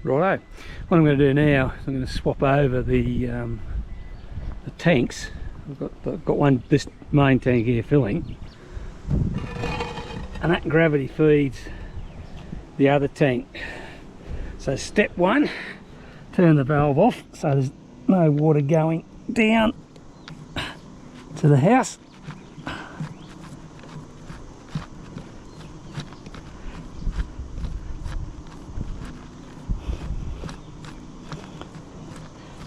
Righto, what I'm going to do now is I'm going to swap over the tanks. I've got one, this main tank here filling, and that gravity feeds the other tank. So step one, turn the valve off so there's no water going down to the house.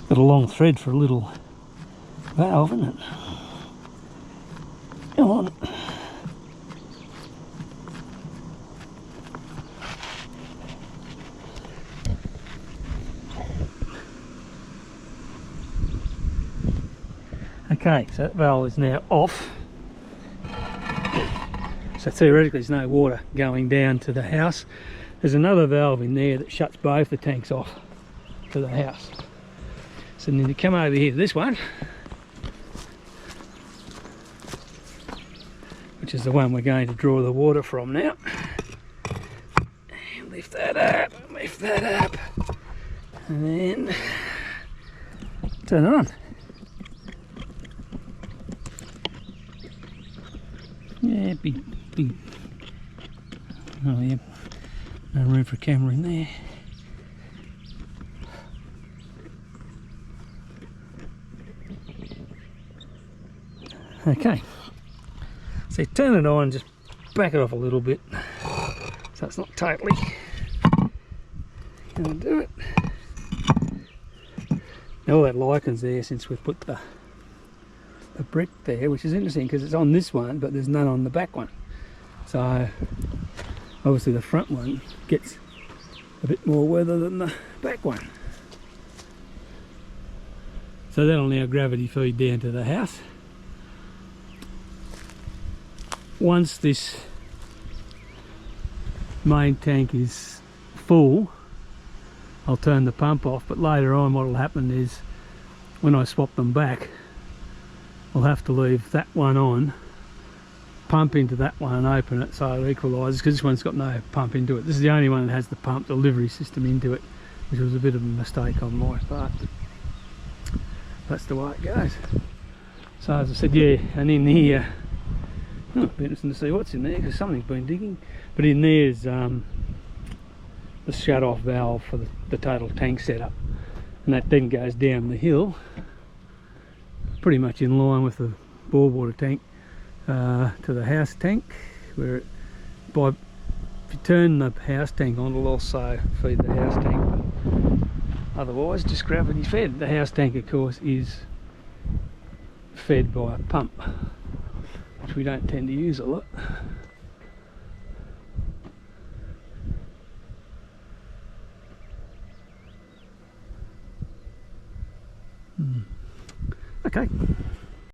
Got a long thread for a little valve, isn't it? Come on. Okay, so that valve is now off. So theoretically there's no water going down to the house. There's another valve in there that shuts both the tanks off to the house. So then you come over here to this one, which is the one we're going to draw the water from now. And lift that up, and then turn it on. Yeah, big. Oh yeah, no room for a camera in there. Okay, so turn it on, just back it off a little bit so it's not totally going to do it. Now all that liken's there since we've put the brick there, which is interesting because it's on this one but there's none on the back one. So obviously the front one gets a bit more weather than the back one. So that'll now gravity feed down to the house. Once this main tank is full, I'll turn the pump off, but later on what will happen is when I swap them back, I'll have to leave that one on, pump into that one and open it so it equalises, because this one's got no pump into it. This is the only one that has the pump delivery system into it, which was a bit of a mistake on my part. That's the way it goes. So as I said, yeah, and in here, oh, it'll be interesting to see what's in there because something's been digging. But in there's the shut-off valve for the total tank setup, and that then goes down the hill, pretty much in line with the bore water tank to the house tank. Where if you turn the house tank on, it'll also feed the house tank. But otherwise, just gravity fed. The house tank, of course, is fed by a pump, which we don't tend to use a lot. Okay.